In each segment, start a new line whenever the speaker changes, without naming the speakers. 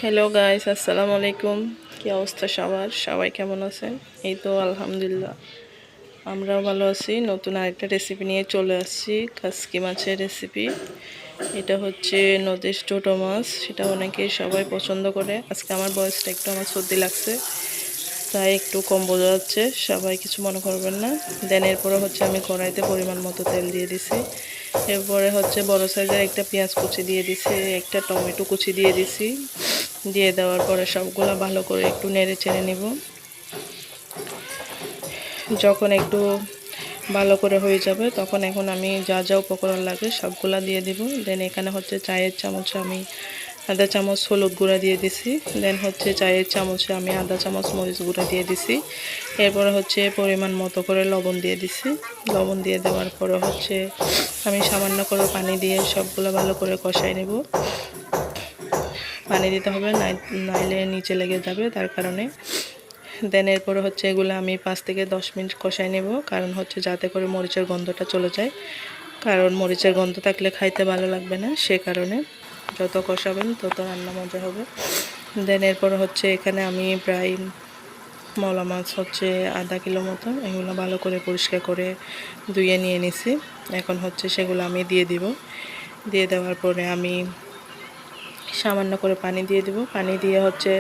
Hello guys, আসসালামু আলাইকুম। কি অবস্থা সবার? সবাই কেমন আছেন? এই তো আলহামদুলিল্লাহ, আমরাও ভালো আছি। নতুন আরেকটা রেসিপি নিয়ে চলে আসছি, কাসকি মাছের রেসিপি। এটা হচ্ছে নদীর ছোটো মাছ, সেটা অনেকে সবাই পছন্দ করে। আজকে আমার বয়সটা একটু আমার সর্দি লাগছে, তাই একটু কম বোঝা যাচ্ছে, সবাই কিছু মনে করবেন না। দেন এরপরে হচ্ছে আমি কড়াইতে পরিমাণ মতো তেল দিয়ে দিছি। এরপরে হচ্ছে বড় সাইজের একটা পেঁয়াজ কুচি দিয়ে দিছি, একটা টমেটো কুচি দিয়ে দিছি। দিয়ে দেওয়ার পরে সবগুলো ভালো করে একটু নেড়ে চেড়ে নিব। যখন একটু ভালো করে হয়ে যাবে তখন এখন আমি যা যা উপকরণ লাগে সবগুলা দিয়ে দিব। দেন এখানে হচ্ছে চায়ের চামচে আমি আধা চামচ হলুদ গুঁড়া দিয়ে দিছি। দেন হচ্ছে চায়ের চামচে আমি আধা চামচ মরিচ গুঁড়া দিয়ে দিছি। এরপরে হচ্ছে পরিমাণ মতো করে লবণ দিয়ে দিছি। লবণ দিয়ে দেওয়ার পরে হচ্ছে আমি সামান্য করে পানি দিয়ে সবগুলো ভালো করে কষাই নেব। পানি দিতে হবে, নাইলে নিচে লেগে যাবে, তার কারণে। দেন এরপরে হচ্ছে এগুলো আমি 5 থেকে 10 মিনিট কষাই নেব, কারণ হচ্ছে যাতে করে মরিচের গন্ধটা চলে যায়। কারণ মরিচের গন্ধ থাকলে খাইতে ভালো লাগবে না, সে কারণে যত কষাবেন তত রান্না মজা হবে। দেন এরপরে হচ্ছে এখানে আমি প্রায় মলা মাছ হচ্ছে আধা কিলো মতো, এগুলো ভালো করে পরিষ্কার করে ধুয়ে নিয়ে নিছি। এখন হচ্ছে সেগুলো আমি দিয়ে দিব। দিয়ে দেওয়ার পরে আমি সামান্য করে পানি দিয়ে দিব। পানি দিয়ে হচ্ছে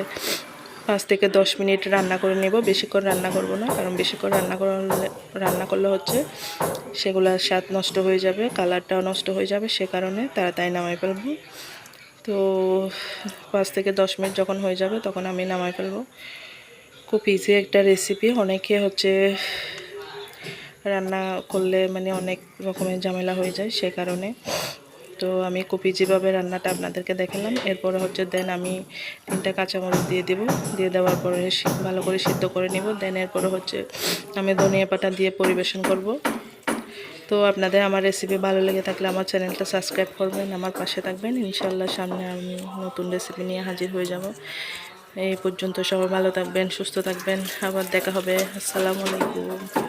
5 থেকে 10 মিনিট রান্না করে নেব। বেশিক্ষণ রান্না করব না, কারণ বেশিক্ষণ রান্না করলে হচ্ছে সেগুলোর স্বাদ নষ্ট হয়ে যাবে, কালারটাও নষ্ট হয়ে যাবে, সে কারণে তাড়াতাড়ি নামাই ফেলব। তো 5 থেকে 10 মিনিট যখন হয়ে যাবে তখন আমি নামাই ফেলব। খুব ইজি একটা রেসিপি। অনেকে হচ্ছে রান্না করলে মানে অনেক রকমের ঝামেলা হয়ে যায়, সে কারণে। তো আমি খুব ইজিভাবে রান্নাটা আপনাদেরকে দেখালাম। এরপরে হচ্ছে দেন আমি 3টা কাঁচামরিচ দিয়ে দেব। দিয়ে দেওয়ার পরে ভালো করে সিদ্ধ করে নিব। দেন এরপরে হচ্ছে আমি ধনিয়া পাতা দিয়ে পরিবেশন করব। তো আপনাদের আমার রেসিপি ভালো লেগে থাকলে আমার চ্যানেলটা সাবস্ক্রাইব করবেন, আমার পাশে থাকবেন। ইনশাল্লাহ সামনে আমি নতুন রেসিপি নিয়ে হাজির হয়ে যাব। এই পর্যন্ত সবাই ভালো থাকবেন, সুস্থ থাকবেন। আবার দেখা হবে। আসসালামু আলাইকুম।